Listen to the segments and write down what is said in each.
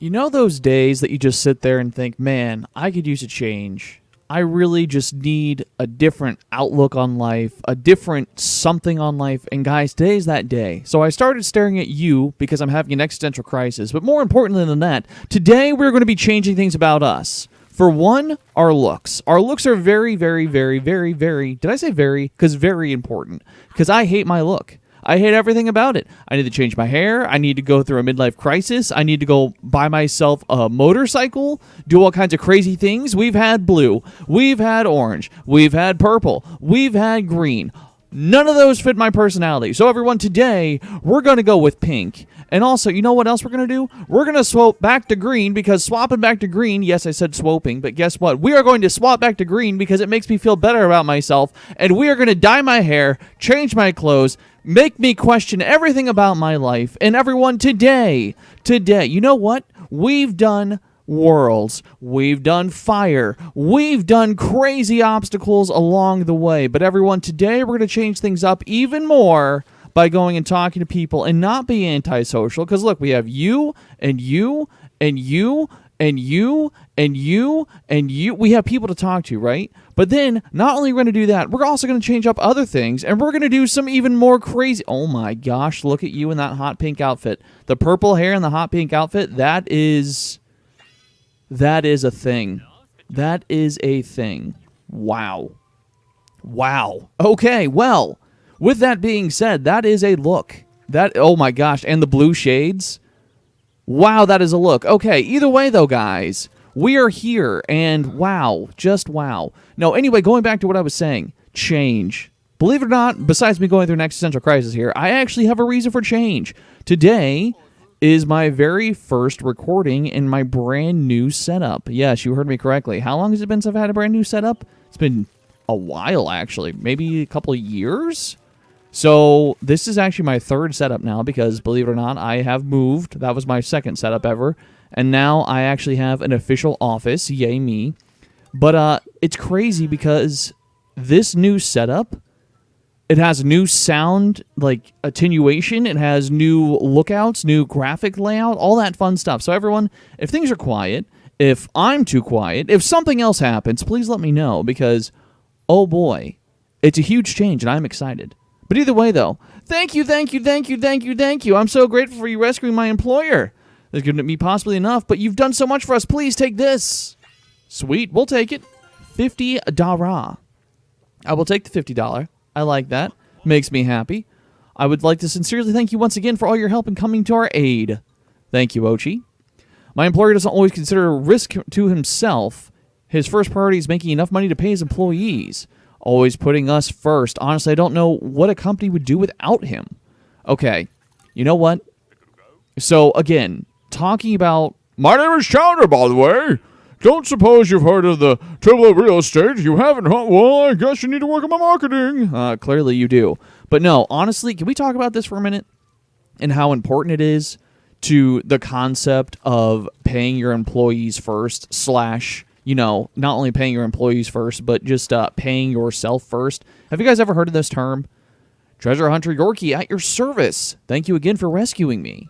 You know those days that you just sit there and think, man, I could use a change. I really just need a different outlook on life, a different something on life. And guys, today's that day. So I started staring at you because I'm having an existential crisis. But more importantly than that, today we're going to be changing things about us. For one, our looks. Our looks are very, very, very, very, very, did I say very? Because very important. Because I hate my look. I hate everything about it. I need to change my hair. I need to go through a midlife crisis. I need to go buy myself a motorcycle, do all kinds of crazy things. We've had blue. We've had orange. We've had purple. We've had green. None of those fit my personality. So everyone, today, we're going to go with pink. And also, you know what else we're going to do? We're going to swap back to green because swapping back to green, yes, I said swapping, but guess what? We are going to swap back to green because it makes me feel better about myself. And we are going to dye my hair, change my clothes, make me question everything about my life. And everyone, today, you know what? We've done worlds, we've done fire, we've done crazy obstacles along the way. But everyone, today we're going to change things up even more by going and talking to people and not be antisocial. Because look, we have you and you and you and you and you and you. We have people to talk to, right? But then, not only are we going to do that, we're also going to change up other things, and we're going to do some even more crazy... Oh my gosh, look at you in that hot pink outfit. The purple hair and the hot pink outfit, that is a thing. That is a thing. Wow. Wow. Okay, well, with that being said, that is a look. Oh my gosh, and the blue shades. Wow, that is a look. Okay, either way though, guys, we are here, and wow, just wow. No, anyway, going back to what I was saying, change. Believe it or not, besides me going through an existential crisis here, I actually have a reason for change. Today is my very first recording in my brand new setup. Yes, you heard me correctly. How long has it been since I've had a brand new setup? It's been a while, actually. Maybe a couple of years? So this is actually my third setup now because, believe it or not, I have moved. That was my second setup ever. And now I actually have an official office. Yay me. But it's crazy because this new setup, it has new sound, like attenuation. It has new lookouts, new graphic layout, all that fun stuff. So everyone, if things are quiet, if I'm too quiet, if something else happens, please let me know because, oh boy, it's a huge change and I'm excited. But either way, though, thank you. I'm so grateful for you rescuing my employer. There's going to be possibly enough, but you've done so much for us. Please take this. Sweet, we'll take it. $50. I will take the $50. I like that. Makes me happy. I would like to sincerely thank you once again for all your help in coming to our aid. Thank you, Ochi. My employer doesn't always consider a risk to himself. His first priority is making enough money to pay his employees. Always putting us first. Honestly, I don't know what a company would do without him. Okay, you know what? So, again, talking about... My name is Chandler, by the way. Don't suppose you've heard of the Triple Real Estate. You haven't, huh? Well, I guess you need to work on my marketing. Clearly you do. But no, honestly, can we talk about this for a minute? And how important it is to the concept of paying your employees first / you know, not only paying your employees first, but just paying yourself first. Have you guys ever heard of this term? Treasure Hunter Yorkie at your service. Thank you again for rescuing me.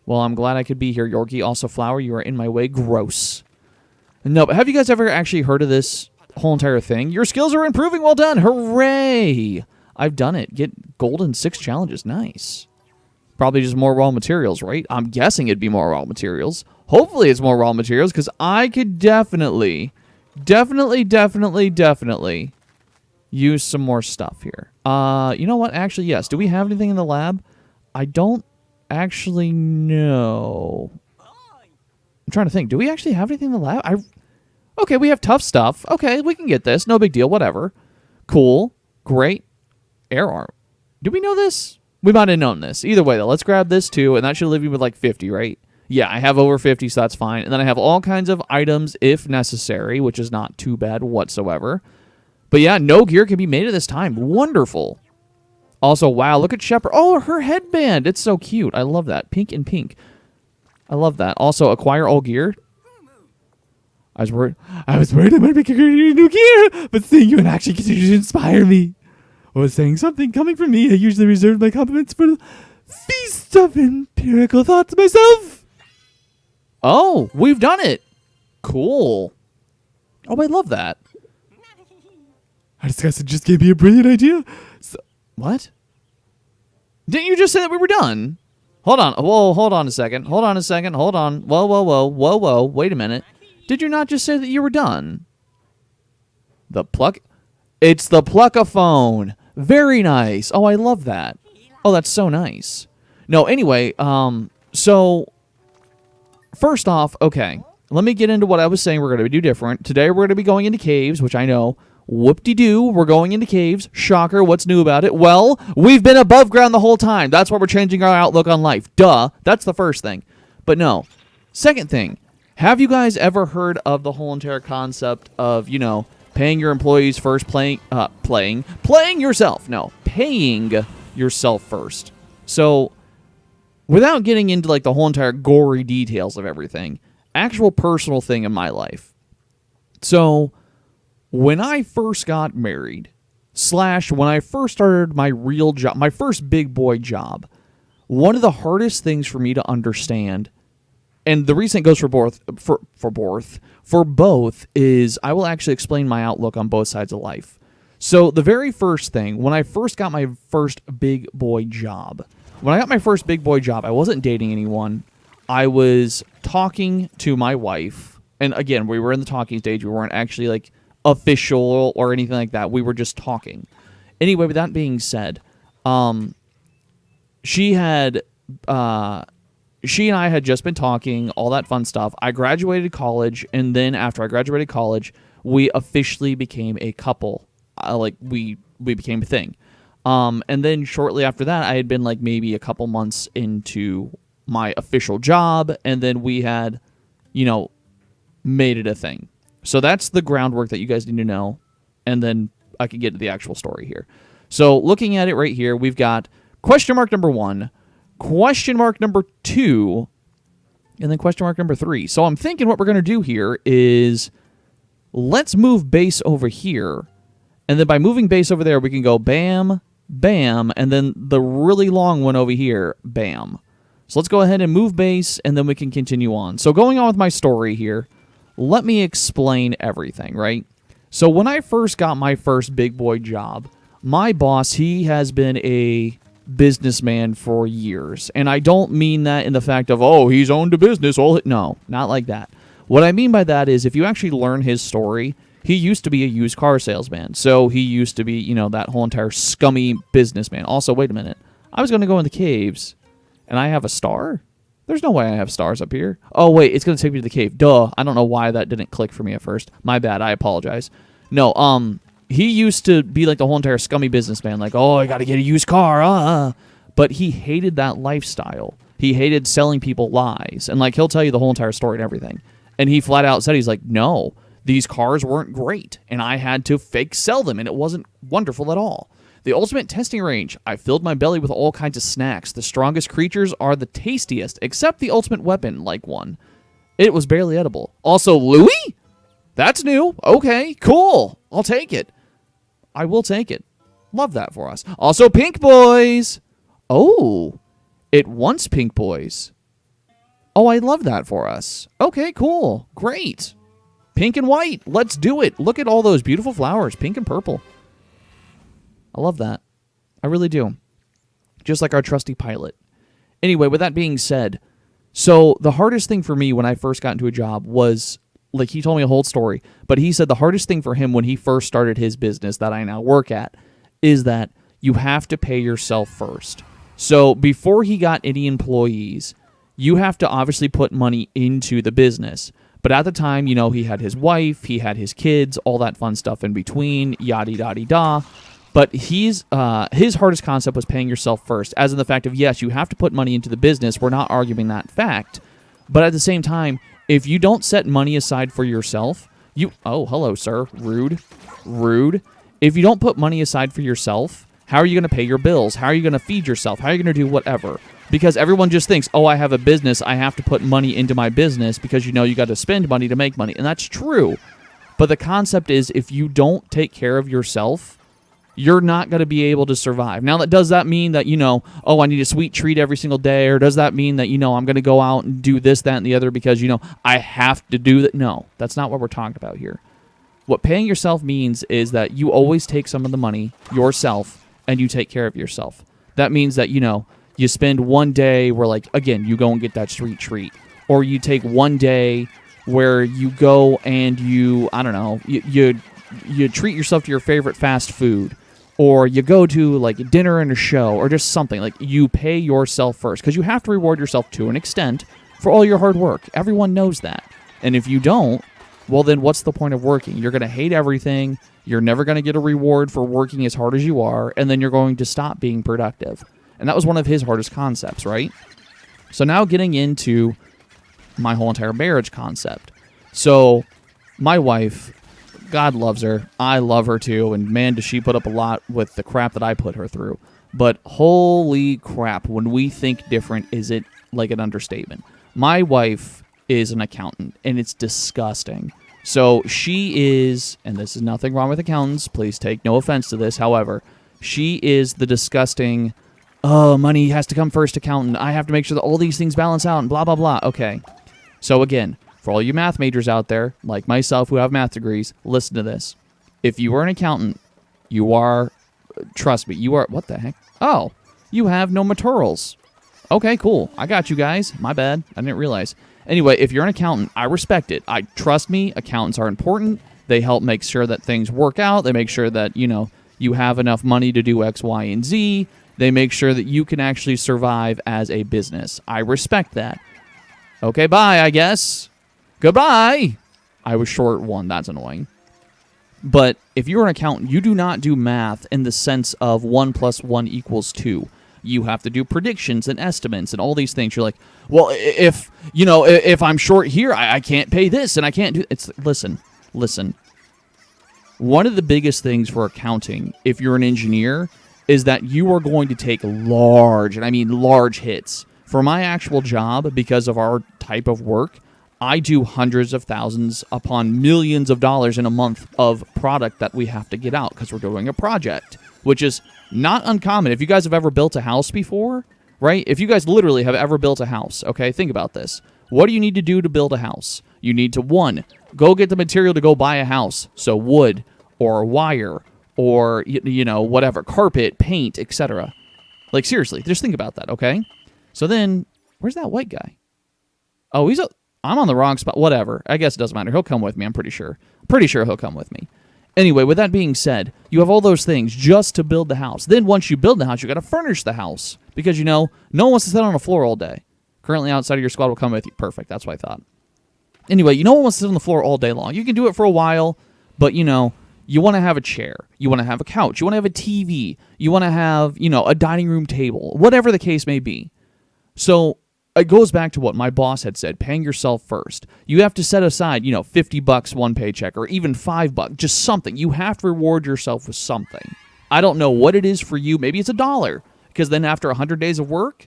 Well, I'm glad I could be here, Yorkie. Also, Flower, you are in my way. Gross. No, but have you guys ever actually heard of this whole entire thing? Your skills are improving. Well done. Hooray. I've done it. Get gold in 6 challenges. Nice. Probably just more raw materials, right? I'm guessing it'd be more raw materials. Hopefully it's more raw materials, because I could definitely use some more stuff here. You know what? Actually, yes. Do we have anything in the lab? I don't actually know. I'm trying to think. Do we actually have anything in the lab? Okay, we have tough stuff. Okay, we can get this. No big deal. Whatever. Cool. Great. Air arm. Do we know this? We might have known this. Either way, though, let's grab this, too, and that should leave me with, like, 50, right? Yeah, I have over 50, so that's fine. And then I have all kinds of items, if necessary, which is not too bad whatsoever. But, yeah, no gear can be made at this time. Wonderful. Also, wow, look at Shepard. Oh, her headband. It's so cute. I love that. Pink and pink. I love that. Also, acquire all gear. I was worried I might make a new gear, but seeing you in action continues to inspire me. I was saying something coming from me. I usually reserve my compliments for the feast of empirical thoughts myself. Oh, we've done it. Cool. Oh, I love that. I just gave me a brilliant idea. What? Didn't you just say that we were done? Hold on. Whoa, hold on a second. Hold on a second. Hold on. Whoa, whoa, whoa, whoa, whoa. Wait a minute. Did you not just say that you were done? The pluck? It's the pluck-a-phone. Very nice. Oh, I love that. Oh, that's so nice. No, anyway, so first off, okay, let me get into what I was saying we're going to do different. Today we're going to be going into caves, which I know. Whoop-de-doo, we're going into caves. Shocker, what's new about it? Well, we've been above ground the whole time. That's why we're changing our outlook on life. Duh, that's the first thing. But no. Second thing, have you guys ever heard of the whole entire concept of, you know, paying your employees first, paying yourself first? So, without getting into like the whole entire gory details of everything, actual personal thing in my life. So, when I first got married, / when I first started my real job, my first big boy job, one of the hardest things for me to understand, and the reason it goes for both is I will actually explain my outlook on both sides of life. So the very first thing, when I first got my first big boy job, I wasn't dating anyone. I was talking to my wife, and again, we were in the talking stage. We weren't actually like official or anything like that. We were just talking. Anyway, with that being said, she and I had just been talking, all that fun stuff. I graduated college, and then after I graduated college, we officially became a couple. We became a thing. And then shortly after that, I had been like maybe a couple months into my official job, and then we had, you know, made it a thing. So that's the groundwork that you guys need to know, and then I can get to the actual story here. So looking at it right here, we've got question mark number 1, question mark number 2, and then question mark number 3. So I'm thinking what we're going to do here is let's move base over here, and then by moving base over there, we can go bam, bam, and then the really long one over here, bam. So let's go ahead and move base, and then we can continue on. So going on with my story here, let me explain everything, right? So when I first got my first big boy job, my boss, he has been a businessman for years. And I don't mean that in the fact of, oh, he's owned a business. No, not like that. What I mean by that is if you actually learn his story, he used to be a used car salesman. So he used to be, you know, that whole entire scummy businessman. Also, wait a minute. I was going to go in the caves, and I have a star? There's no way I have stars up here. Oh, wait, it's going to take me to the cave. Duh. I don't know why that didn't click for me at first. My bad. I apologize. No, he used to be like the whole entire scummy businessman. Like, oh, I got to get a used car. But he hated that lifestyle. He hated selling people lies. And, like, he'll tell you the whole entire story and everything. And he flat out said, he's like, no, these cars weren't great. And I had to fake sell them, and it wasn't wonderful at all. The ultimate testing range. I filled my belly with all kinds of snacks. The strongest creatures are the tastiest, except the ultimate weapon, like one. It was barely edible. Also, Louis? That's new. Okay, cool. I'll take it. I will take it. Love that for us. Also, pink boys. Oh, it wants pink boys. Oh, I love that for us. Okay, cool. Great. Pink and white. Let's do it. Look at all those beautiful flowers, pink and purple. I love that. I really do. Just like our trusty pilot. Anyway, with that being said, so the hardest thing for me when I first got into a job was, like, he told me a whole story, but he said the hardest thing for him when he first started his business that I now work at is that you have to pay yourself first. So before he got any employees, you have to obviously put money into the business. But at the time, you know, he had his wife, he had his kids, all that fun stuff in between, yada-da-da. But his hardest concept was paying yourself first, as in the fact of, yes, you have to put money into the business. We're not arguing that fact. But at the same time, if you don't set money aside for yourself, oh, hello, sir. Rude. If you don't put money aside for yourself, how are you going to pay your bills? How are you going to feed yourself? How are you going to do whatever? Because everyone just thinks, oh, I have a business. I have to put money into my business because, you know, you got to spend money to make money. And that's true. But the concept is if you don't take care of yourself, you're not going to be able to survive. Now, does that mean that, oh, I need a sweet treat every single day? Or does that mean that, I'm going to go out and do this, that, and the other because, I have to do that? No, that's not what we're talking about here. What paying yourself means is that you always take some of the money yourself and you take care of yourself. That means that, you spend one day where, like, again, you go and get that sweet treat. Or you take one day where you go and you treat yourself to your favorite fast food. Or you go to, like, dinner and a show or just something. Like, you pay yourself first because you have to reward yourself to an extent for all your hard work. Everyone knows that. And if you don't, well, then what's the point of working? You're going to hate everything. You're never going to get a reward for working as hard as you are. And then you're going to stop being productive. And that was one of his hardest concepts, right? So now getting into my whole entire marriage concept. So my wife, God loves her. I love her too. And man, does she put up a lot with the crap that I put her through. But holy crap, when we think different, is it like an understatement? My wife is an accountant, and it's disgusting. So she is, and this is nothing wrong with accountants, please take no offense to this, however, she is the disgusting, oh, money has to come first accountant. I have to make sure that all these things balance out and blah, blah, blah. Okay. So again, for all you math majors out there, like myself who have math degrees, listen to this. If you are an accountant, you are, trust me, you are, what the heck? Oh, you have no maturals. Okay, cool. I got you guys. My bad. I didn't realize. Anyway, if you're an accountant, I respect it. Trust me, accountants are important. They help make sure that things work out. They make sure that, you have enough money to do X, Y, and Z. They make sure that you can actually survive as a business. I respect that. Okay, bye, I guess. Goodbye. I was short one. That's annoying. But if you're an accountant, you do not do math in the sense of 1 + 1 = 2. You have to do predictions and estimates and all these things. You're like, well, if I'm short here, I can't pay this and I can't do it's. Listen. One of the biggest things for accounting, if you're an engineer, is that you are going to take large, and I mean large hits. For my actual job, because of our type of work, I do hundreds of thousands upon millions of dollars in a month of product that we have to get out because we're doing a project, which is not uncommon. If you guys have ever built a house before, right? If you guys literally have ever built a house, okay, think about this. What do you need to do to build a house? You need to, 1, go get the material to go buy a house. So wood or wire or, whatever, carpet, paint, etc. Like, seriously, just think about that, okay? So then, where's that white guy? Oh, I'm on the wrong spot. Whatever. I guess it doesn't matter. He'll come with me, I'm pretty sure. Pretty sure he'll come with me. Anyway, with that being said, you have all those things just to build the house. Then once you build the house, you got to furnish the house. Because, no one wants to sit on the floor all day. Currently outside of your squad will come with you. Perfect. That's what I thought. Anyway, no one wants to sit on the floor all day long. You can do it for a while, but, you want to have a chair. You want to have a couch. You want to have a TV. You want to have, a dining room table. Whatever the case may be. So it goes back to what my boss had said, paying yourself first. You have to set aside, $50 one paycheck or even $5, just something. You have to reward yourself with something. I don't know what it is for you. Maybe it's $1, because then after 100 days of work,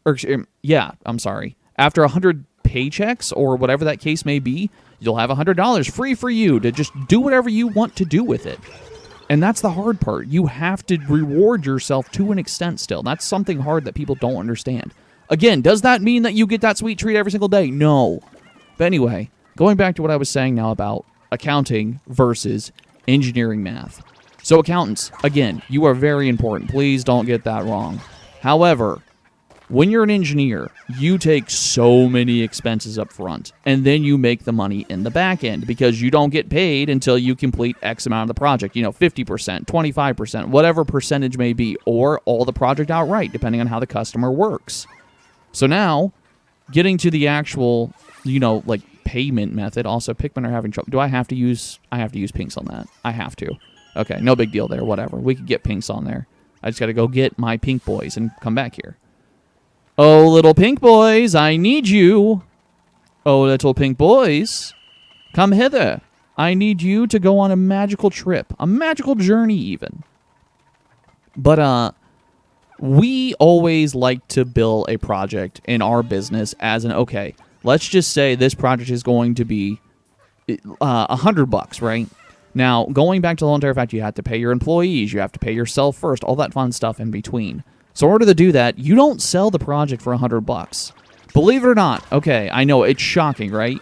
after 100 paychecks or whatever that case may be, you'll have $100 free for you to just do whatever you want to do with it. And that's the hard part. You have to reward yourself to an extent still. That's something hard that people don't understand. Again, does that mean that you get that sweet treat every single day? No. But anyway, going back to what I was saying now about accounting versus engineering math. So accountants, again, you are very important. Please don't get that wrong. However, when you're an engineer, you take so many expenses up front, and then you make the money in the back end because you don't get paid until you complete X amount of the project, 50%, 25%, whatever percentage may be, or all the project outright, depending on how the customer works. So now, getting to the actual, payment method. Also, Pikmin are having trouble. Do I have to use pinks on that? I have to. Okay, no big deal there. Whatever. We could get pinks on there. I just got to go get my pink boys and come back here. Oh, little pink boys, I need you. Oh, little pink boys, come hither. I need you to go on a magical trip, a magical journey even. But, we always like to bill a project in our business as okay, let's just say this project is going to be $100, right? Now, going back to the whole entire fact, you have to pay your employees, you have to pay yourself first, all that fun stuff in between. So in order to do that, you don't sell the project for $100. Believe it or not, okay, I know, it's shocking, right?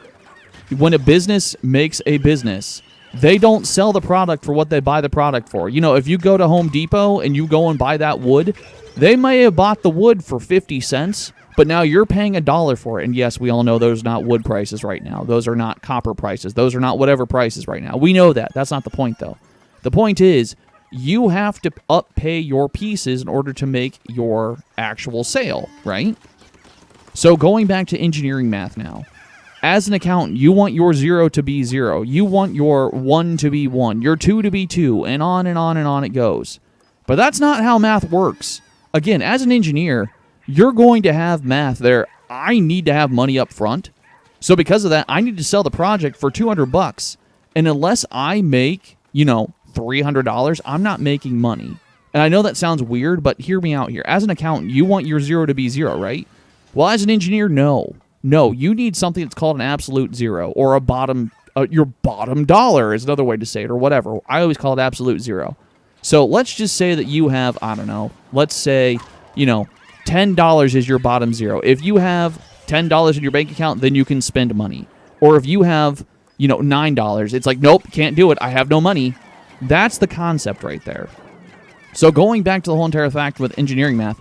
When a business makes a business, they don't sell the product for what they buy the product for. You know, if you go to Home Depot and you go and buy that wood, they may have bought the wood for 50 cents, but now you're paying $1 for it. And yes, we all know those are not wood prices right now. Those are not copper prices. Those are not whatever prices right now. We know that. That's not the point, though. The point is, you have to pay your pieces in order to make your actual sale, right? So going back to engineering math now. As an accountant, you want your 0 to be 0. You want your 1 to be 1, your 2 to be 2, and on and on and on it goes. But that's not how math works. Again, as an engineer, you're going to have math there. I need to have money up front. So because of that, I need to sell the project for $200. And unless I make, $300, I'm not making money. And I know that sounds weird, but hear me out here. As an accountant, you want your 0 to be 0, right? Well, as an engineer, no. No, you need something that's called an absolute 0, or your bottom dollar is another way to say it, or whatever. I always call it absolute 0. So let's just say that you have, I don't know, let's say, $10 is your bottom 0. If you have $10 in your bank account, then you can spend money. Or if you have, $9, it's like, nope, can't do it. I have no money. That's the concept right there. So going back to the whole entire fact with engineering math,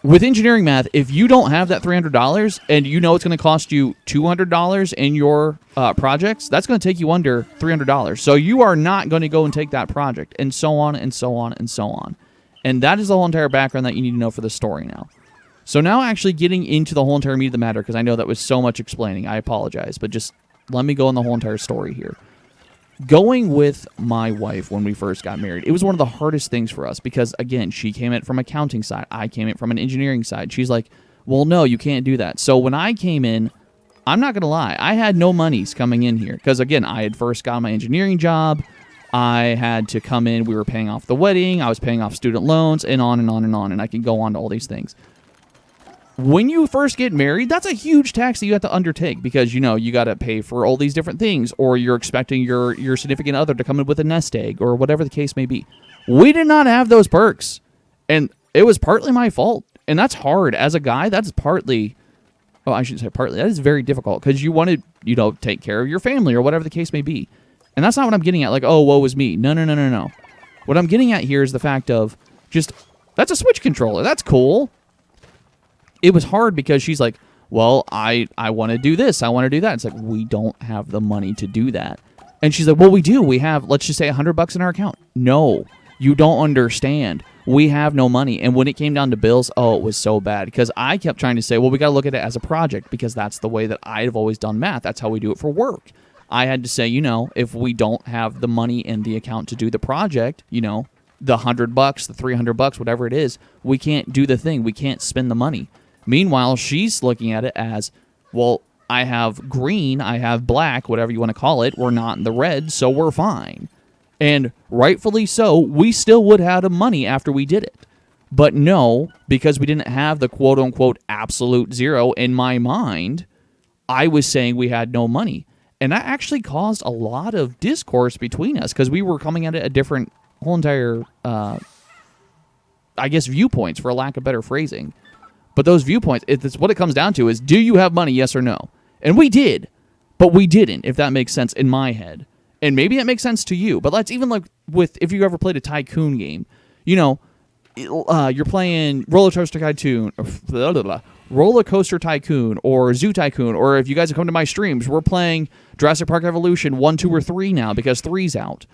if you don't have that $300 and you know it's going to cost you $200 in your projects, that's going to take you under $300. So you are not going to go and take that project, and so on and so on and so on. And that is the whole entire background that you need to know for the story now. So now actually getting into the whole entire meat of the matter, because I know that was so much explaining. I apologize, but just let me go on the whole entire story here. Going with my wife when we first got married, it was one of the hardest things for us because, again, she came in from accounting side. I came in from an engineering side. She's like, well, no, you can't do that. So when I came in, I'm not going to lie, I had no monies coming in here because, again, I had first got my engineering job. I had to come in. We were paying off the wedding. I was paying off student loans and on and on and on, and I can go on to all these things. When you first get married, that's a huge tax that you have to undertake because, you got to pay for all these different things, or you're expecting your significant other to come in with a nest egg or whatever the case may be. We did not have those perks, and it was partly my fault, and that's hard. As a guy, that's partly, I shouldn't say partly, that is very difficult because you want to, take care of your family or whatever the case may be. And that's not what I'm getting at, like, oh, woe is me. No. What I'm getting at here is the fact of just, that's a Switch controller. That's cool. It was hard because she's like, well, I want to do this. I want to do that. It's like, we don't have the money to do that. And she's like, well, we do. We have, let's just say $100 in our account. No, you don't understand. We have no money. And when it came down to bills, oh, it was so bad because I kept trying to say, well, we got to look at it as a project because that's the way that I've always done math. That's how we do it for work. I had to say, if we don't have the money in the account to do the project, the $100, the $300, whatever it is, we can't do the thing. We can't spend the money. Meanwhile, she's looking at it as, well, I have green, I have black, whatever you want to call it. We're not in the red, so we're fine. And rightfully so, we still would have the money after we did it. But no, because we didn't have the quote-unquote absolute 0 in my mind, I was saying we had no money. And that actually caused a lot of discourse between us because we were coming at it a different whole entire, viewpoints, for a lack of better phrasing. But those viewpoints, it's what it comes down to is, do you have money, yes or no? And we did, but we didn't, if that makes sense in my head. And maybe it makes sense to you, but let's even like with, if you ever played a tycoon game, you're playing Roller Coaster Tycoon or Zoo Tycoon, or if you guys have come to my streams, we're playing Jurassic Park Evolution 1, 2, or 3 now because 3's out.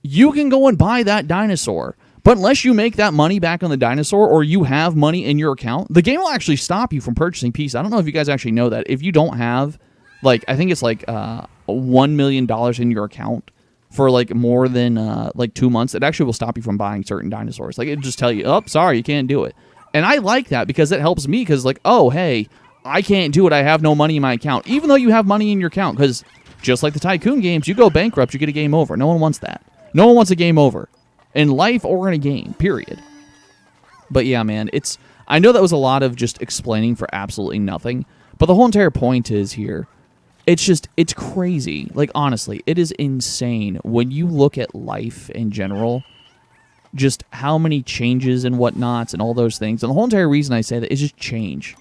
You can go and buy that dinosaur. But unless you make that money back on the dinosaur or you have money in your account, the game will actually stop you from purchasing pieces. I don't know if you guys actually know that. If you don't have, I think it's $1 million in your account for more than 2 months, it actually will stop you from buying certain dinosaurs. It'll just tell you, oh, sorry, you can't do it. And I like that because it helps me because oh, hey, I can't do it. I have no money in my account. Even though you have money in your account, because just like the tycoon games, you go bankrupt, you get a game over. No one wants that. No one wants a game over. In life or in a game, period. But yeah, man, I know that was a lot of just explaining for absolutely nothing, but the whole entire point is here, it's crazy. Like, honestly, it is insane when you look at life in general, just how many changes and whatnots and all those things. And the whole entire reason I say that is just change.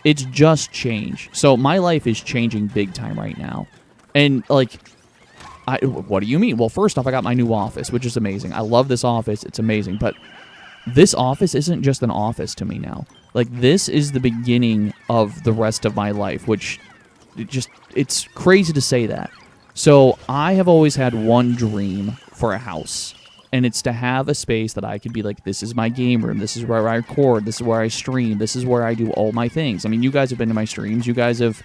It's just change. So my life is changing big time right now. And, like, what do you mean? Well, first off, I got my new office, which is amazing. I love this office. It's amazing. But this office isn't just an office to me now. Like, this is the beginning of the rest of my life, which it's crazy to say that. So I have always had one dream for a house, and it's to have a space that I could be like, this is my game room, this is where I record, this is where I stream, this is where I do all my things. I mean, you guys have been to my streams, you guys have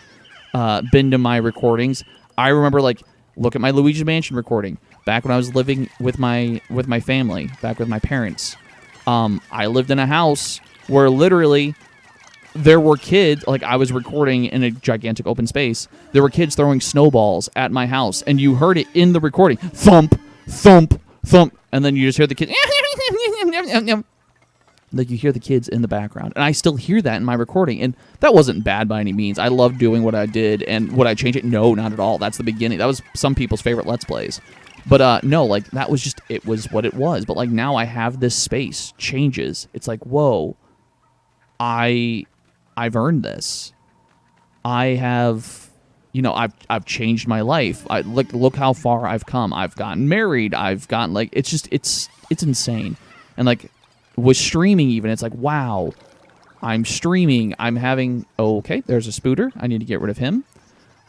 been to my recordings. I remember, like, look at my Luigi's Mansion recording back when I was living with my family, back with my parents. I lived in a house where literally there were kids, like, I was recording in a gigantic open space. There were kids throwing snowballs at my house, and you heard it in the recording. Thump, thump, thump. And then you just hear the kids. Like, you hear the kids in the background. And I still hear that in my recording. And that wasn't bad by any means. I loved doing what I did. And would I change it? No, not at all. That's the beginning. That was some people's favorite Let's Plays. But no, like, that was just, it was what it was. But, like, now I have this space. Changes. It's like, whoa. I've earned this. I have, I've changed my life. Look how far I've come. I've gotten married. I've gotten, like, it's just, it's insane. And, like, with streaming even, it's like, wow, I'm streaming. I'm having, okay, there's a spooter. I need to get rid of him.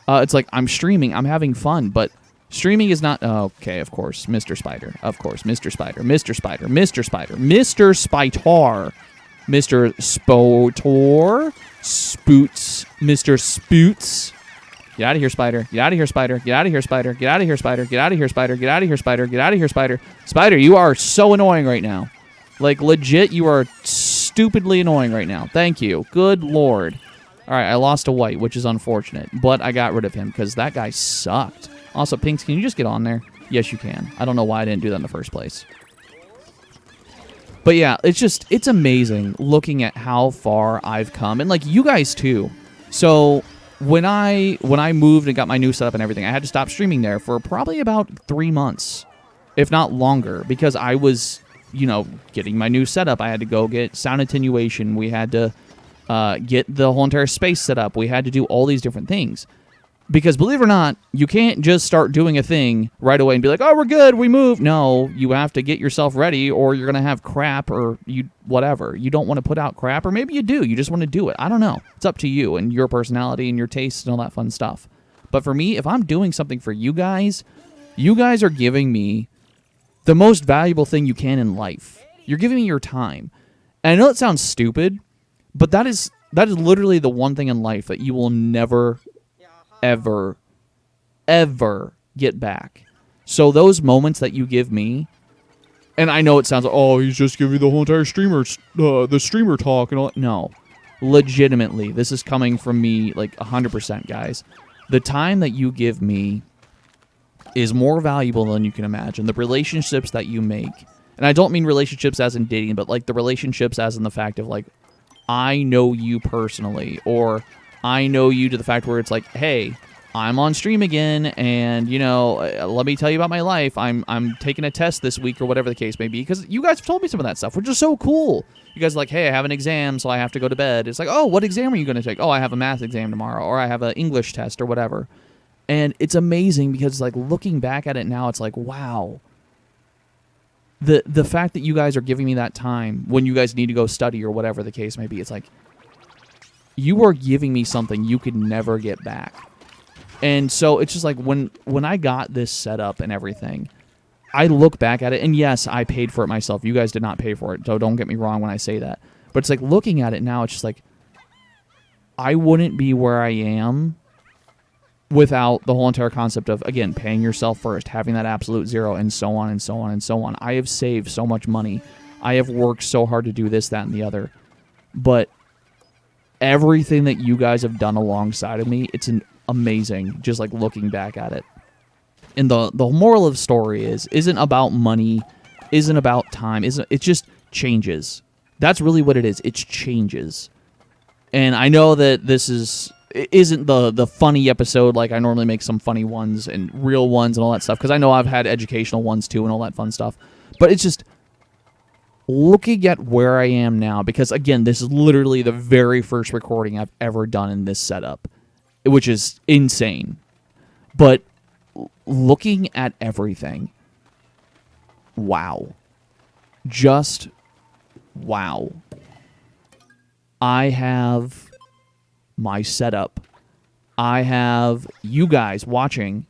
It's like, I'm streaming. I'm having fun. But streaming is not, okay, of course, Mr. Spider. Of course, Mr. Spider. Mr. Spider. Mr. Spider. Mr. Spitar. Mr. Spotor, Spoots, Mr. Spoots. Get out of here, Spider. Get out of here, Spider. Get out of here, Spider. Get out of here, Spider. Get out of here, Spider. Get out of here, Spider. Get out of here, Spider. Spider, you are so annoying right now. Like, legit, you are stupidly annoying right now. Thank you. Good Lord. All right, I lost a white, which is unfortunate, but I got rid of him because that guy sucked. Also, Pinks, can you just get on there? Yes, you can. I don't know why I didn't do that in the first place. But yeah, it's amazing looking at how far I've come, and, like, you guys too. So when I moved and got my new setup and everything, I had to stop streaming there for probably about 3 months, if not longer, because I was, getting my new setup. I had to go get sound attenuation. We had to get the whole entire space set up. We had to do all these different things. Because, believe it or not, you can't just start doing a thing right away and be like, oh, we're good, we moved. No, you have to get yourself ready, or you're going to have crap, or whatever. You don't want to put out crap, or maybe you do. You just want to do it. I don't know. It's up to you and your personality and your tastes and all that fun stuff. But for me, if I'm doing something for you guys are giving me the most valuable thing you can in life. You're giving me your time. And I know it sounds stupid, but that is literally the one thing in life that you will never ever get back. So those moments that you give me, and I know it sounds like, oh, he's just giving the whole entire the streamer talk and all that. No, legitimately, this is coming from me, like, 100%, guys. The time that you give me is more valuable than you can imagine. The relationships that you make, and I don't mean relationships as in dating, but, like, the relationships as in the fact of, like, I know you personally, or I know you to the fact where it's like, hey, I'm on stream again, and, let me tell you about my life. I'm taking a test this week, or whatever the case may be, because you guys have told me some of that stuff, which is so cool. You guys are like, hey, I have an exam, so I have to go to bed. It's like, oh, what exam are you going to take? Oh, I have a math exam tomorrow, or I have an English test, or whatever. And it's amazing because, like, looking back at it now, it's like, wow. The fact that you guys are giving me that time when you guys need to go study, or whatever the case may be, it's like, you are giving me something you could never get back. And so it's just like, when I got this set up and everything, I look back at it, and yes, I paid for it myself. You guys did not pay for it, so don't get me wrong when I say that. But it's like, looking at it now, it's just like, I wouldn't be where I am without the whole entire concept of, again, paying yourself first, having that absolute zero, and so on and so on and so on. I have saved so much money. I have worked so hard to do this, that, and the other. But everything that you guys have done alongside of me, it's amazing, just, like, looking back at it. And the moral of the story isn't about money, isn't about time, it just changes. That's really what it is. It's changes. And I know that this is, isn't the funny episode like I normally make some funny ones and real ones and all that stuff, because I know I've had educational ones too and all that fun stuff. But it's just looking at where I am now, because again, this is literally the very first recording I've ever done in this setup, which is insane. But looking at everything, wow. Just wow. I have my setup. I have you guys watching.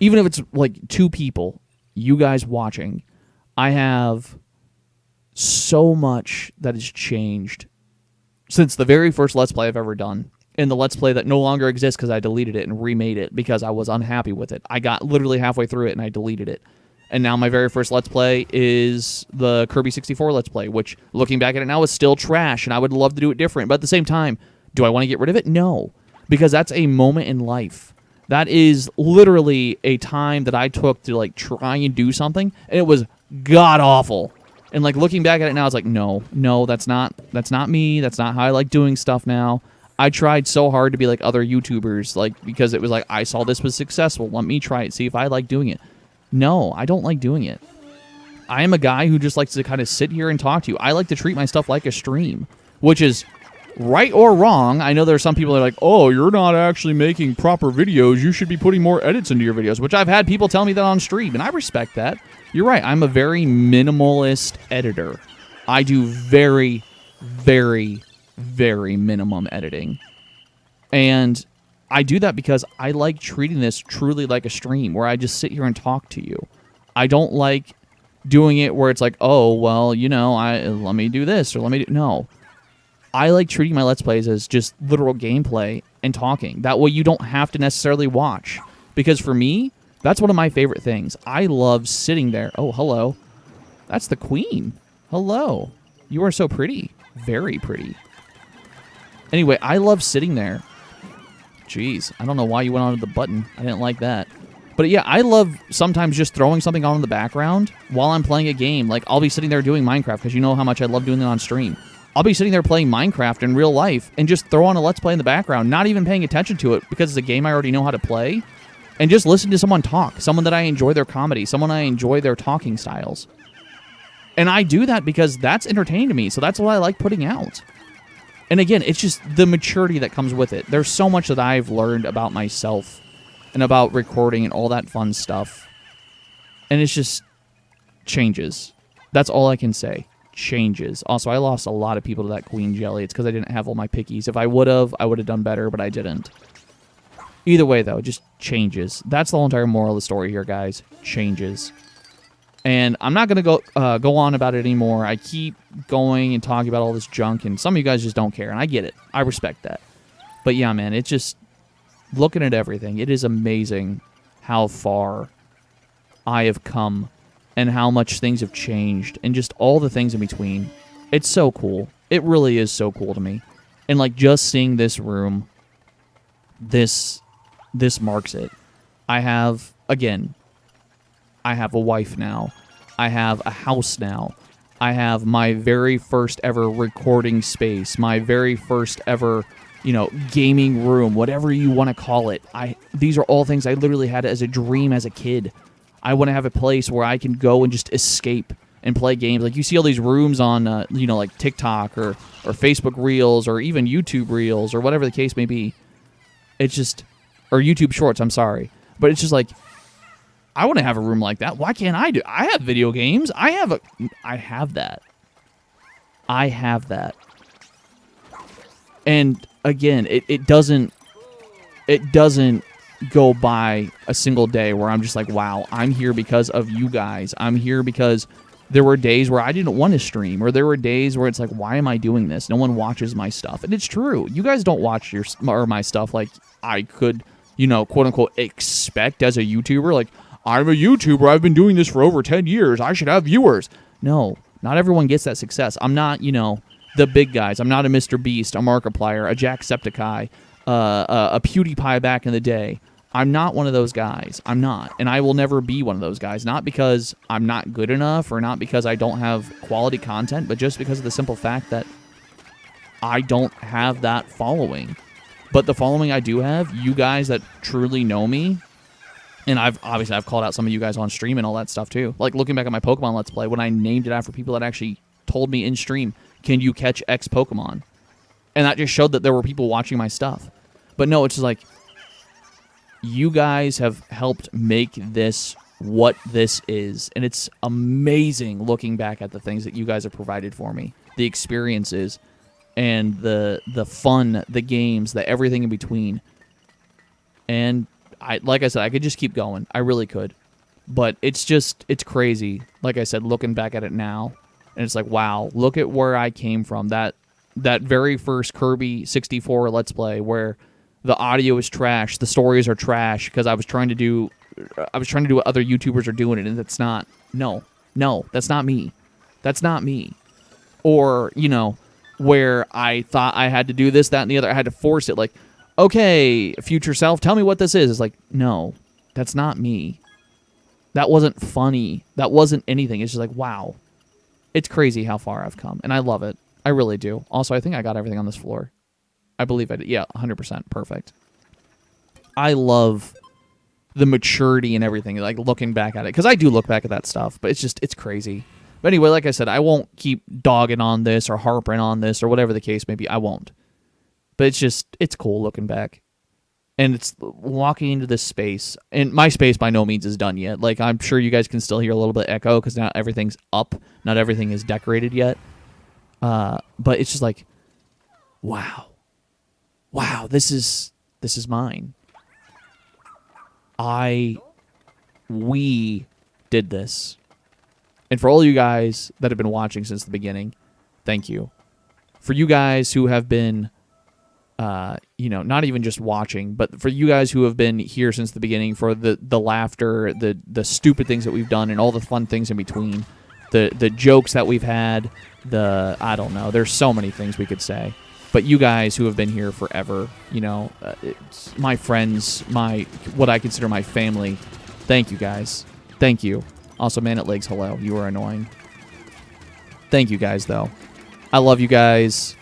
Even if it's like 2 people, you guys watching. I have so much that has changed since the very first Let's Play I've ever done. And the Let's Play that no longer exists because I deleted it and remade it because I was unhappy with it. I got literally halfway through it and I deleted it. And now my very first Let's Play is the Kirby 64 Let's Play, which, looking back at it now, is still trash, and I would love to do it different. But at the same time, do I want to get rid of it? No. Because that's a moment in life. That is literally a time that I took to, like, try and do something, and it was god-awful. And, like, looking back at it now, it's like, no, that's not me. That's not how I like doing stuff now. I tried so hard to be like other YouTubers, like, because it was like, I saw this was successful. Let me try it, see if I like doing it. No, I don't like doing it. I am a guy who just likes to kind of sit here and talk to you. I like to treat my stuff like a stream, which is right or wrong. I know there are some people that are like, oh, you're not actually making proper videos. You should be putting more edits into your videos, which I've had people tell me that on stream, and I respect that. You're right. I'm a very minimalist editor. I do very, very, very minimum editing. And I do that because I like treating this truly like a stream where I just sit here and talk to you. I don't like doing it where it's like, oh, well, you know, let me do this or let me do... No. I like treating my Let's Plays as just literal gameplay and talking. That way you don't have to necessarily watch. Because for me, that's one of my favorite things. I love sitting there. Oh, hello. That's the queen. Hello. You are so pretty. Very pretty. Anyway, I love sitting there. Jeez, I don't know why you went onto the button. I didn't like that. But yeah, I love sometimes just throwing something on in the background while I'm playing a game. Like, I'll be sitting there doing Minecraft, because you know how much I love doing that on stream. I'll be sitting there playing Minecraft in real life and just throw on a Let's Play in the background, not even paying attention to it because it's a game I already know how to play, and just listen to someone talk, someone that I enjoy their comedy, someone I enjoy their talking styles. And I do that because that's entertaining to me, so that's what I like putting out. And again, it's just the maturity that comes with it. There's so much that I've learned about myself and about recording and all that fun stuff. And it's just changes. That's all I can say. Changes. Also, I lost a lot of people to that Queen Jelly. It's because I didn't have all my pickies. If I would have done better, but I didn't. Either way, though, just changes. That's the whole entire moral of the story here, guys. Changes. And I'm not going to go on about it anymore. I keep going and talking about all this junk, and some of you guys just don't care, and I get it. I respect that. But yeah, man, it's just looking at everything. It is amazing how far I have come and how much things have changed and just all the things in between. It's so cool. It really is so cool to me. And like just seeing this room, this marks it. I have, again, I have a wife now. I have a house now. I have my very first ever recording space, my very first ever, gaming room, whatever you want to call it. These are all things I literally had as a dream as a kid. I want to have a place where I can go and just escape and play games. Like you see all these rooms on, like TikTok or Facebook Reels or even YouTube Reels or whatever the case may be. It's just, or YouTube Shorts, I'm sorry. But it's just like, I want to have a room like that. Why can't I do? I have video games. I have that. I have that. And again, it doesn't go by a single day where I'm just like, wow, I'm here because of you guys. I'm here because there were days where I didn't want to stream, or there were days where it's like, why am I doing this? No one watches my stuff. And it's true. You guys don't watch my stuff like I could, quote unquote, expect as a YouTuber. Like, I'm a YouTuber. I've been doing this for over 10 years. I should have viewers. No, not everyone gets that success. I'm not, the big guys. I'm not a Mr. Beast, a Markiplier, a Jacksepticeye, a PewDiePie back in the day. I'm not one of those guys. I'm not. And I will never be one of those guys. Not because I'm not good enough or not because I don't have quality content, but just because of the simple fact that I don't have that following. But the following I do have, you guys that truly know me, and I've called out some of you guys on stream and all that stuff too. Like looking back at my Pokemon Let's Play, when I named it after people that actually told me in stream, can you catch X Pokemon? And that just showed that there were people watching my stuff. But no, it's just like, you guys have helped make this what this is. And it's amazing looking back at the things that you guys have provided for me. The experiences and the fun, the games, the everything in between. And like I said, I could just keep going. I really could. But it's crazy. Like I said, looking back at it now, and it's like, wow, look at where I came from. That very first Kirby 64 Let's Play where the audio is trash, the stories are trash because I was trying to do what other YouTubers are doing, and it's not. No, that's not me. That's not me. Or, where I thought I had to do this, that, and the other. I had to force it. Like, okay, future self, tell me what this is. It's like, no, that's not me. That wasn't funny. That wasn't anything. It's just like, wow. It's crazy how far I've come, and I love it. I really do. Also, I think I got everything on this floor. I believe I did. Yeah, 100%. Perfect. I love the maturity and everything, like looking back at it. Because I do look back at that stuff, but it's crazy. But anyway, like I said, I won't keep dogging on this or harping on this or whatever the case may be. I won't. But it's cool looking back. And it's walking into this space. And my space by no means is done yet. Like, I'm sure you guys can still hear a little bit of echo because not everything's up. Not everything is decorated yet. But it's just like, wow. Wow, this is mine. We did this. And for all you guys that have been watching since the beginning, thank you. For you guys who have been, not even just watching, but for you guys who have been here since the beginning, for the laughter, the stupid things that we've done, and all the fun things in between, the jokes that we've had, I don't know, there's so many things we could say. But you guys who have been here forever, it's my friends, what I consider my family, thank you guys. Thank you. Also, Man at Legs, hello. You are annoying. Thank you guys, though. I love you guys.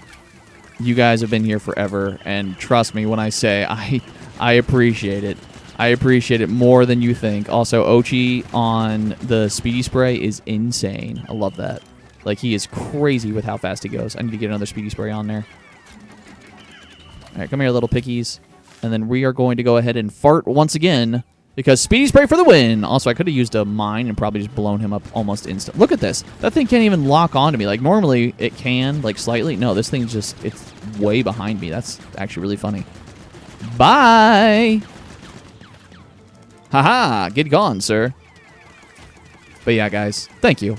You guys have been here forever, and trust me when I say I appreciate it. I appreciate it more than you think. Also, Ochi on the Speedy Spray is insane. I love that. Like, he is crazy with how fast he goes. I need to get another Speedy Spray on there. All right, come here, little pickies. And then we are going to go ahead and fart once again because Speedy Spray for the win. Also, I could have used a mine and probably just blown him up almost instant. Look at this. That thing can't even lock onto me. Like, normally it can, like, slightly. No, this thing's just, it's way behind me. That's actually really funny. Bye! Haha, get gone, sir. But yeah, guys, thank you.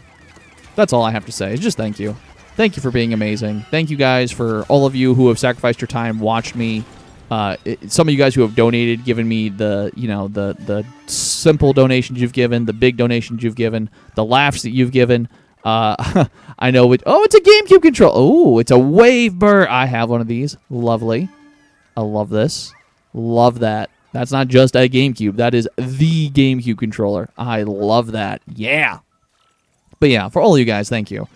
That's all I have to say. Just thank you. Thank you for being amazing. Thank you guys for all of you who have sacrificed your time, watched me. Some of you guys who have donated, given me the simple donations you've given, the big donations you've given, the laughs that you've given. I know it. Oh, it's a GameCube control. Oh, it's a Wave Bird. I have one of these. Lovely. I love this. Love that. That's not just a GameCube. That is the GameCube controller. I love that. Yeah. But yeah, for all of you guys, thank you.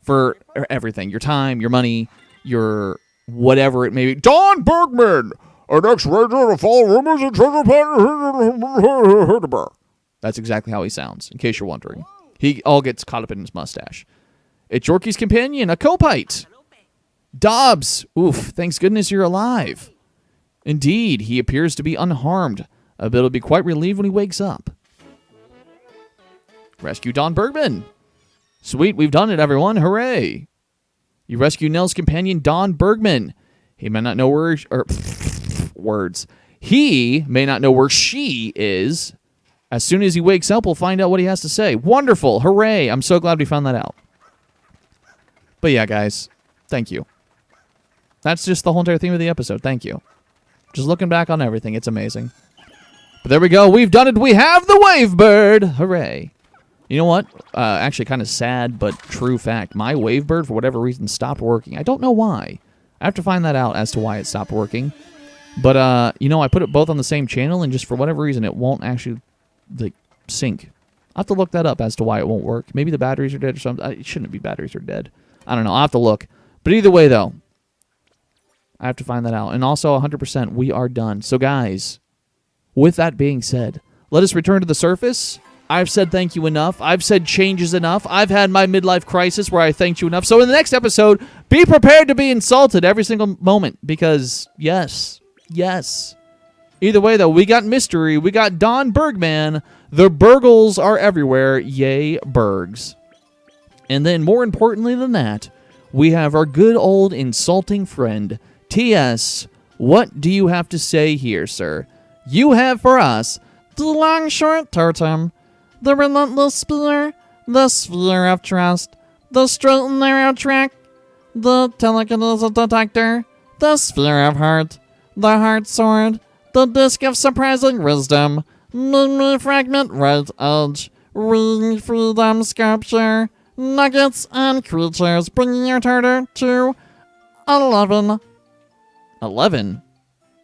For everything. Your time, your money, your whatever it may be. Don Bergman, an ex-ranger to follow rumors and treasure planet. That's exactly how he sounds, in case you're wondering. He all gets caught up in his mustache. It's Yorkie's companion, a Copite. Dobbs. Oof, thanks goodness you're alive. Indeed, he appears to be unharmed. But it'll be quite relieved when he wakes up. Rescue Don Bergman. Sweet, we've done it, everyone. Hooray. You rescued Nell's companion, Don Bergman. He may not know where... words. He may not know where she is. As soon as he wakes up, we'll find out what he has to say. Wonderful. Hooray. I'm so glad we found that out. But yeah, guys. Thank you. That's just the whole entire theme of the episode. Thank you. Just looking back on everything. It's amazing. But there we go. We've done it. We have the Wave Bird. Hooray. You know what? Actually, kind of sad, but true fact. My Wave Bird, for whatever reason, stopped working. I don't know why. I have to find that out as to why it stopped working. But, I put it both on the same channel, and just for whatever reason, it won't actually, sync. I'll have to look that up as to why it won't work. Maybe the batteries are dead or something. It shouldn't be batteries are dead. I don't know. I'll have to look. But either way, though, I have to find that out. And also 100%, we are done. So guys, with that being said, let us return to the surface. I've said thank you enough. I've said changes enough. I've had my midlife crisis where I thanked you enough. So in the next episode, be prepared to be insulted every single moment because yes. Either way, though, we got mystery. We got Don Bergman. The burgles are everywhere. Yay, Bergs. And then more importantly than that, we have our good old insulting friend, T.S. What do you have to say here, sir? You have for us the long short totem, the relentless spear, the sphere of trust, the straight and narrow track, the telekinesis detector, the sphere of heart, the heart sword, the disc of surprising wisdom, mini fragment right edge, ring freedom sculpture, nuggets and creatures, bringing your tartar to 11. 11?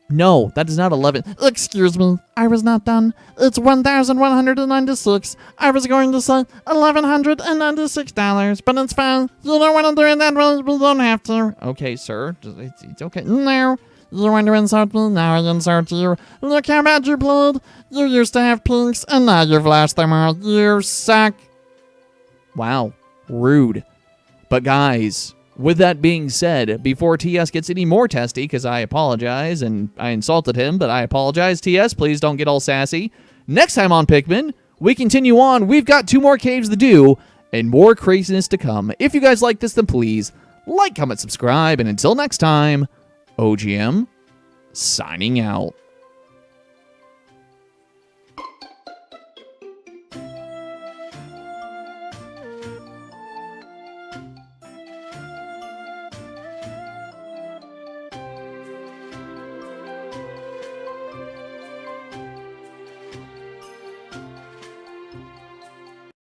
No, that is not 11. Excuse me, I was not done. It's 1,196. I was going to say $1,196, but it's fine. You don't want to do it that way, we don't have to. Okay, sir, it's okay. No, you want to insult me? Now I insult you. Look how bad you played. You used to have pinks, and now you've lost them all. You suck. Wow, rude. But guys, with that being said, before TS gets any more testy, because I apologize, and I insulted him, but I apologize, TS, please don't get all sassy. Next time on Pikmin, we continue on. We've got 2 more caves to do, and more craziness to come. If you guys like this, then please like, comment, subscribe, and until next time, OGM, signing out.